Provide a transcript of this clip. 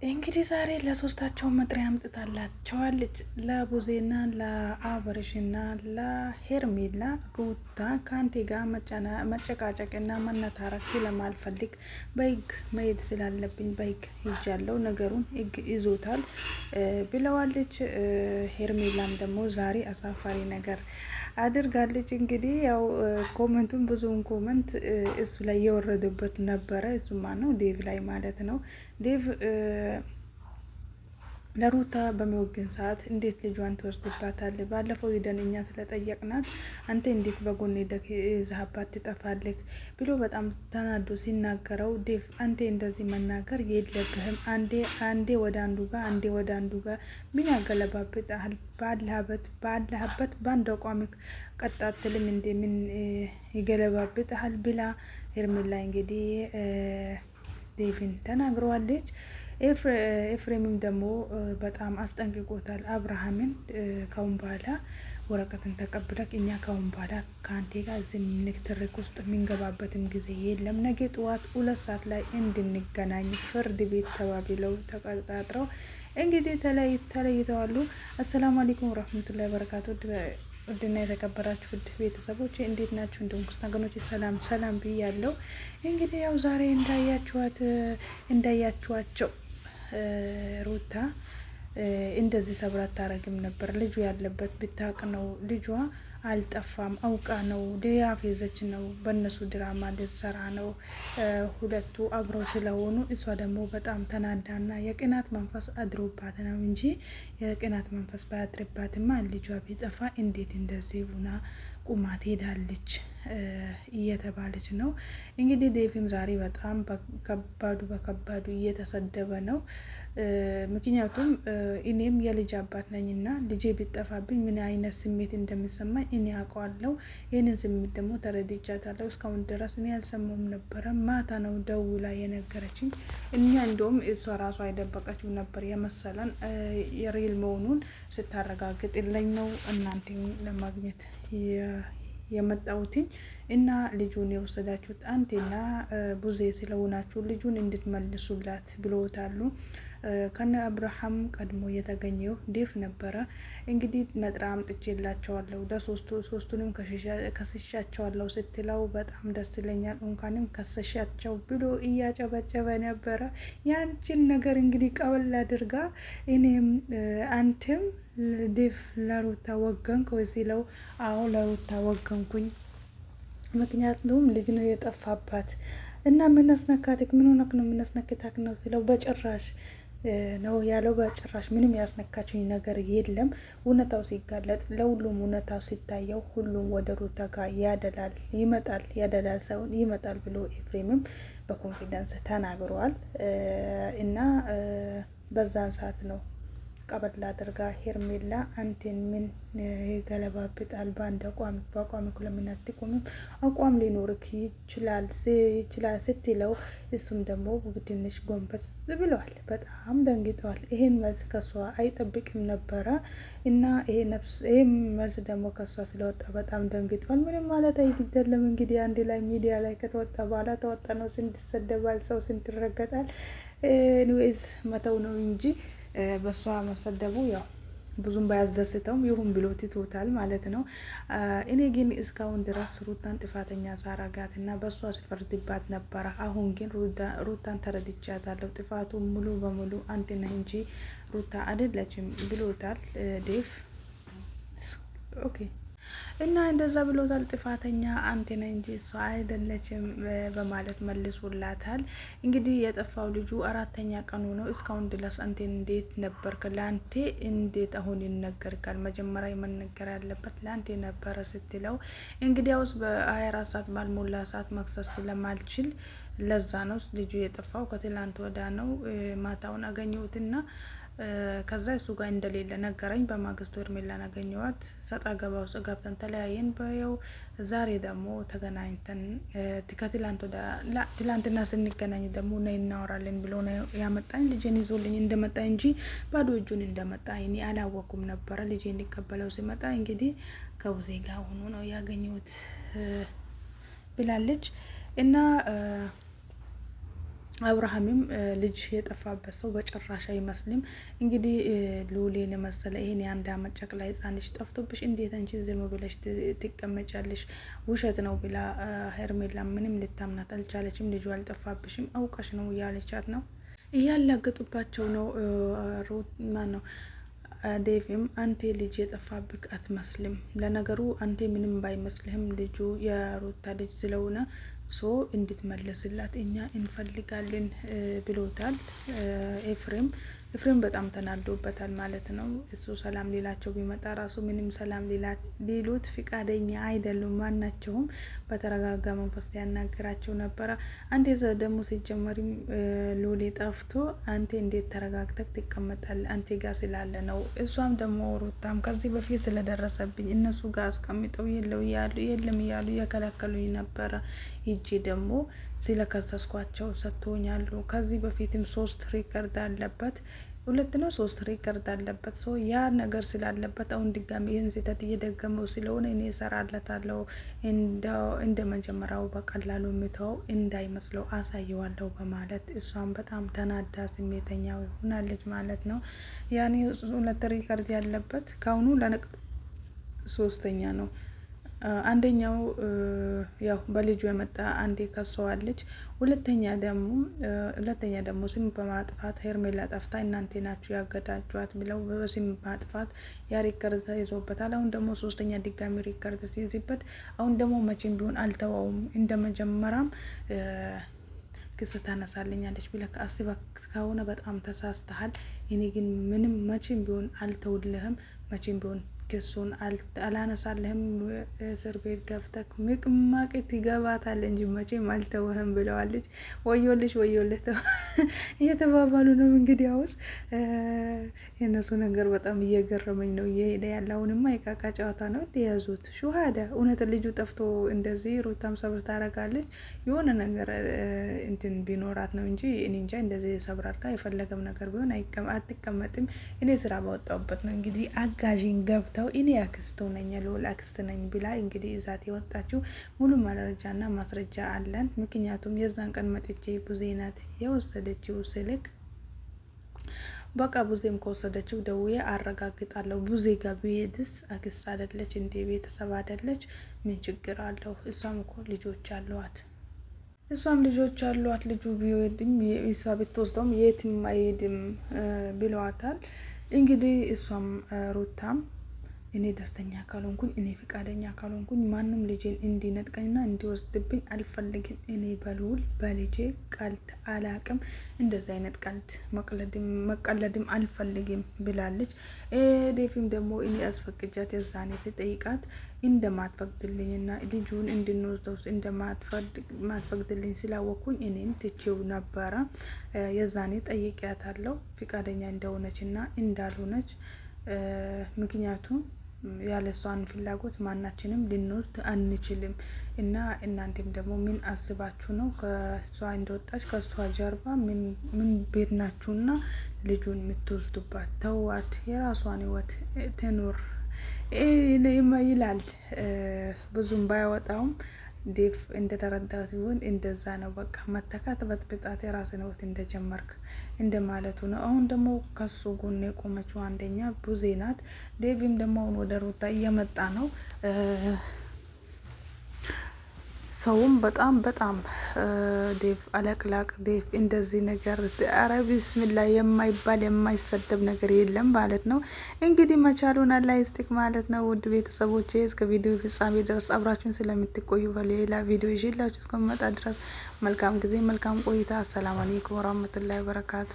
እንግዲህ ዛሬ ለሶስታቸው መጥሪያ አምጥታላቸዋለች። ለቡዜና ለአብርሽና ለሄርሜላ ሩታ ከአንቴ ጋር መጨቃጨቅና መነታረክ ስለማልፈልግ በህግ መሄድ ስላለብኝ በህግ ሄጃለሁ፣ ነገሩን ህግ ይዞታል ብለዋለች። ሄርሜላም ደግሞ ዛሬ አሳፋሪ ነገር አድርጋለች። እንግዲህ ያው ኮመንቱን ብዙውን ኮመንት እሱ ላይ የወረዱበት ነበረ። እሱማ ነው ዴቭ ላይ ማለት ነው። ዴቭ ለሩታ በሚወግን ሰዓት እንዴት ልጇን ትወስድባታል? ባለፈው ሄደን እኛ ስለጠየቅናት አንተ እንዴት በጎን ይዘሃባት ትጠፋለህ ብሎ በጣም ተናዶ ሲናገረው፣ ዴቭ አንተ እንደዚህ መናገር የለብህም። አንዴ ወደ አንዱ ጋር አንዴ ወደ አንዱ ጋር ምን ያገለባብጣል? ባለህበት በአንድ አቋም ቀጣትልም እንዴ ምን ይገለባብጣል? ብላ ሄርሜላ እንግዲህ ዴቭን ተናግረዋለች። ኤፍሬምም ደግሞ በጣም አስጠንቅቆታል አብርሃምን። ካሁን በኋላ ወረቀትን ተቀብለክ እኛ ካሁን በኋላ ከአንቴ ጋር እዚህ ንትርክ ውስጥ የምንገባበትም ጊዜ የለም። ነገ ጠዋት 2 ሰዓት ላይ እንድንገናኝ ፍርድ ቤት ተባብለው ተቀጣጥረው እንግዲህ ተለይተዋሉ። አሰላሙ አለይኩም ወራህመቱላሂ ወበረካቱ። ውድና የተከበራችሁ ውድ ቤተሰቦች እንዴት ናችሁ? እንዲሁም ክርስቲያኖች ሰላም ብያለሁ። እንግዲህ ያው ዛሬ እንዳያችኋቸው ሩታ እንደዚህ ሰብር አታረግም ነበር። ልጁ ያለበት ብታቅ ነው። ልጇ አልጠፋም፣ አውቃ ነው፣ ያፌዘች ነው፣ በእነሱ ድራማ ልትሰራ ነው። ሁለቱ አብረው ስለሆኑ እሷ ደግሞ በጣም ተናዳና የቅናት መንፈስ አድሮባት ነው እንጂ የቅናት መንፈስ ባያድርባትማ ልጇ ቢጠፋ እንዴት እንደዚህ ቡና ቁማ ትሄዳለች እየተባለች ነው። እንግዲህ ዴቪም ዛሬ በጣም በከባዱ እየተሰደበ ነው። ምክንያቱም እኔም የልጅ አባት ነኝና ልጄ ቢጠፋብኝ ምን አይነት ስሜት እንደሚሰማኝ እኔ አውቀዋለሁ። ይህንን ስሜት ደግሞ ተረድቻታለሁ። እስካሁን ድረስ እኔ ያልሰማም ነበረ። ማታ ነው ደውላ የነገረችኝ። እኛ እንደውም እሷ ራሷ የደበቀችው ነበር የመሰለን። የሪል መሆኑን ስታረጋግጥልኝ ነው እናንተን ለማግኘት የመጣሁትኝ እና ልጁን የወሰዳችሁት አንቴና ቡዜ ስለሆናችሁ ልጁን እንድትመልሱላት ብሎታሉ። ከነ አብርሃም ቀድሞ የተገኘው ዴቭ ነበረ። እንግዲህ መጥራ አምጥቼላቸዋለሁ ሶስቱንም ከስሻቸዋለሁ ስትለው በጣም ደስ ይለኛል፣ እንኳንም ከሰሻቸው ብሎ እያጨበጨበ ነበረ። ያንቺን ነገር እንግዲህ ቀበል አድርጋ እኔም አንተም ዴቭ ለሩታ ወገንክ ወይ ሲለው፣ አዎ ለሩታ ወገንኩኝ፣ ምክንያቱም ልጅ ነው የጠፋባት እና ምን አስነካትክ? ምን ሆነክ ነው? ምን አስነክታክ ነው ሲለው፣ በጭራሽ ነው ያለው። በጭራሽ ምንም ያስነካችኝ ነገር የለም። እውነታው ሲጋለጥ ለሁሉም እውነታው ሲታየው ሁሉም ወደ ሩታ ጋር ያደላል ሳይሆን ይመጣል ብሎ ኤፍሬምም በኮንፊደንስ ተናግረዋል። እና በዛን ሰዓት ነው ቀበል አድርጋ ሄርሜላ አንቴን ምን ይገለባብጣል? በአንድ በአቋም ለምን አትቆምም? አቋም ሊኖርክ ይችላል ስትለው፣ እሱም ደግሞ ትንሽ ጎንበስ ብለዋል። በጣም ደንግጠዋል። ይሄን መልስ ከሷ አይጠብቅም ነበረ እና ይሄን መልስ ደግሞ ከሷ ስለወጣ በጣም ደንግጠዋል። ምንም ማለት አይደለም እንግዲህ አንድ ላይ ሚዲያ ላይ ከተወጣ በኋላ ተወጣ ነው። ስንት ይሰደባል፣ ሰው ስንት ይረገጣል። ኒዌይስ መተው ነው እንጂ በሷ መሰደቡ ያው ብዙም ባያስደስተውም ይሁን ብሎ ትቶታል ማለት ነው። እኔ ግን እስካሁን ድረስ ሩታን ጥፋተኛ ሳረጋት እና በሷ ሲፈርድባት ነበረ። አሁን ግን ሩታን ተረድቻታለሁ። ጥፋቱ ሙሉ በሙሉ አንተ ነህ እንጂ ሩታ አይደለችም ብሎታል ዴቭ። ኦኬ እና እንደዛ ብሎታል። ጥፋተኛ አንተ ነህ እንጂ እሷ አይደለችም በማለት መልሶላታል። እንግዲህ የጠፋው ልጁ 4ተኛ ቀኑ ነው። እስካሁን ድረስ አንተ እንዴት ነበርክ? ለአንተ እንዴት አሁን ይነገርካል? መጀመሪያ መነገር ያለበት ለአንተ ነበረ ስትለው፣ እንግዲህ ያውስ በ24 ሰዓት ባልሞላ ሰዓት መክሰስ ስለማልችል ለዛ ነው ልጁ የጠፋው። ከትላንት ወዳ ነው ማታውን አገኘሁትና ከዛ እሱ ጋር እንደሌለ ነገረኝ። በማግስቱ ሄርሜላን አገኘዋት። ሰጣ ገባ ውስጥ ገብተን ተለያየን። በየው ዛሬ ደግሞ ተገናኝተን ትላንትና ስንገናኝ ደግሞ ነይ እናወራለን ብሎ ነው ያመጣኝ። ልጄን ይዞልኝ እንደመጣ እንጂ ባዶ እጁን እንደመጣ እኔ አላወኩም ነበረ። ልጄን ሊቀበለው ሲመጣ እንግዲህ ከቡዜ ጋር ሆኖ ነው ያገኘሁት ብላለች። እና አብርሃምም ልጅ የጠፋበት ሰው በጭራሽ አይመስልም። እንግዲህ ሉሌን የመሰለ ይሄን የአንድ አመት ጨቅላ ሕፃን ልጅ ጠፍቶብሽ እንዴት አንቺ ዝም ብለሽ ትቀመጫለሽ? ውሸት ነው ብላ ሄርሜላ ምንም ልታምናት አልቻለችም። ልጁ አልጠፋብሽም አውቀሽ ነው እያለቻት ነው፣ እያላገጡባቸው ነው። ሩት ማን ነው ዴቭም አንቴ ልጅ የጠፋብክ አትመስልም። ለነገሩ አንቴ ምንም ባይመስልህም ልጁ የሩታ ልጅ ስለሆነ ሶ እንድትመለስላት እኛ እንፈልጋለን ብሎታል። ኤፍሬም በጣም ተናዶበታል ማለት ነው። እሱ ሰላም ሊላቸው ቢመጣ ራሱ ምንም ሰላም ሊሉት ፍቃደኛ አይደሉም። ማናቸውም በተረጋጋ መንፈስ ሊያናግራቸው ነበረ። አንተ ደግሞ ሲጀመሪም ሉሌ ጠፍቶ አንተ እንዴት ተረጋግተህ ትቀመጣለህ? አንተ ጋር ስላለ ነው። እሷም ደግሞ ሩታም ከዚህ በፊት ስለደረሰብኝ እነሱ ጋር አስቀምጠው የለም እያሉ የከለከሉኝ ነበረ። ሂጂ ደግሞ ስለከሰስኳቸው ሰጥቶኛሉ። ከዚህ በፊትም 3 ሪከርድ አለበት 2 ነው 3 ሪከርድ አለበት። ሶ ያ ነገር ስላለበት አሁን ድጋሚ ይህን ስህተት እየደገመው ስለሆነ እኔ እሰራለታለሁ እንደ መጀመሪያው በቀላሉ የምተው እንዳይመስለው አሳየዋለሁ በማለት እሷን በጣም ተናዳ ስሜተኛ ሆናለች ማለት ነው። ያኔ 2 ሪከርድ ያለበት ከአሁኑ 3ኛ ነው። አንደኛው ያው በልጁ የመጣ አንዴ ከሰዋለች። ሁለተኛ ደግሞ ስም በማጥፋት ሄርሜላ ጠፍታ እናንተ ናችሁ ያገዳጇት ብለው በስም ማጥፋት ያ ሪከርድ ተይዞበታል። አሁን ደግሞ 3ኛ ድጋሚ ሪከርድ ሲይዝበት አሁን ደግሞ መቼም ቢሆን አልተዋውም እንደ መጀመሪያም ክስ ታነሳለኛለች ብለህ አስበህ ከሆነ በጣም ተሳስተሃል። እኔ ግን ምንም መቼም ቢሆን አልተውልህም። መቼም ቢሆን ክሱን አላነሳለህም። እስር ቤት ገብተክ ምቅማቅት ይገባታል እንጂ መቼም አልተውህም ብለዋለች። ወዮልሽ ወዮልህ እየተባባሉ ነው። እንግዲህ አውስ የእነሱ ነገር በጣም እየገረመኝ ነው እየሄደ ያለ። አሁንማ የቃቃ ጨዋታ ነው የያዙት። ሹሃደ እውነት ልጁ ጠፍቶ እንደዚህ ሩታም ሰብር ታረጋለች። የሆነ ነገር እንትን ቢኖራት ነው እንጂ እኔ እንጃ። እንደዚህ ሰብር አድርጋ የፈለገም ነገር ቢሆን አትቀመጥም። እኔ ስራ ባወጣሁበት ነው እንግዲህ አጋዥን ገብተው እኔ አክስቱ ነኝ ልዑል አክስት ነኝ ብላ እንግዲህ እዛት የወጣችው ሙሉ መረጃና ማስረጃ አለን። ምክንያቱም የዛን ቀን መጥቼ ቡዜ ናት የወሰደችው ስልክ በቃ ቡዜም ከወሰደችው ደውዬ አረጋግጣለሁ። ቡዜ ጋር ብሄድስ አክስት አይደለች እንዴ? ቤተሰብ አይደለች? ምን ችግር አለው? እሷም እኮ ልጆች አሏት። ልጁ ቢወድም እሷ ብትወስደውም የትም አይሄድም ብለዋታል። እንግዲህ እሷም ሩታም እኔ ደስተኛ ካልሆንኩኝ እኔ ፍቃደኛ ካልሆንኩኝ ማንም ልጄን እንዲነጥቀኝና እንዲወስድብኝ አልፈልግም። እኔ በልዑል በልጄ ቀልድ አላቅም። እንደዚህ አይነት ቀልድ መቀለድም አልፈልግም ብላለች። ዴፊም ደግሞ እኔ አስፈቅጃት የዛኔ ሲጠይቃት እንደማትፈቅድልኝና ልጁን እንድንወስደው እንደማትፈቅድልኝ ስላወቅኩኝ እኔም ትቼው ነበረ። የዛኔ ጠይቂያታለሁ ፍቃደኛ እንደሆነችና እንዳልሆነች ምክንያቱም ያለ እሷን ፍላጎት ማናችንም ልንወስድ አንችልም። እና እናንተም ደግሞ ምን አስባችሁ ነው ከእሷ እንደወጣች ከእሷ ጀርባ ምን ቤት ናችሁና ልጁን የምትወስዱባት? ተዋት፣ የራሷን ህይወት ትኑር ይላል። ብዙም ባያወጣውም ዴቭ እንደተረዳ ሲሆን እንደዛ ነው። በቃ መተካት በጥብጣት የራስን ህይወት እንደጀመርክ እንደማለቱ ነው። አሁን ደግሞ ከሱ ጎን የቆመችው አንደኛ ቡዜ ናት። ዴቭም ደግሞ አሁን ወደ ሩታ እየመጣ ነው። ሰውም በጣም ዴቭ አለቅላቅ ዴቭ እንደዚህ ነገር አረ ቢስሚላ የማይባል የማይሰደብ ነገር የለም ማለት ነው። እንግዲህ መቻሉን አላህ ይስጥክ ማለት ነው። ውድ ቤተሰቦቼ እስከ ቪዲዮ ፍጻሜ ድረስ አብራችሁን ስለምትቆዩ በሌላ ቪዲዮ ይዤላችሁ እስከመጣ ድረስ መልካም ጊዜ መልካም ቆይታ። አሰላሙ አለይኩም ወራህመቱላሂ ወበረካቱ።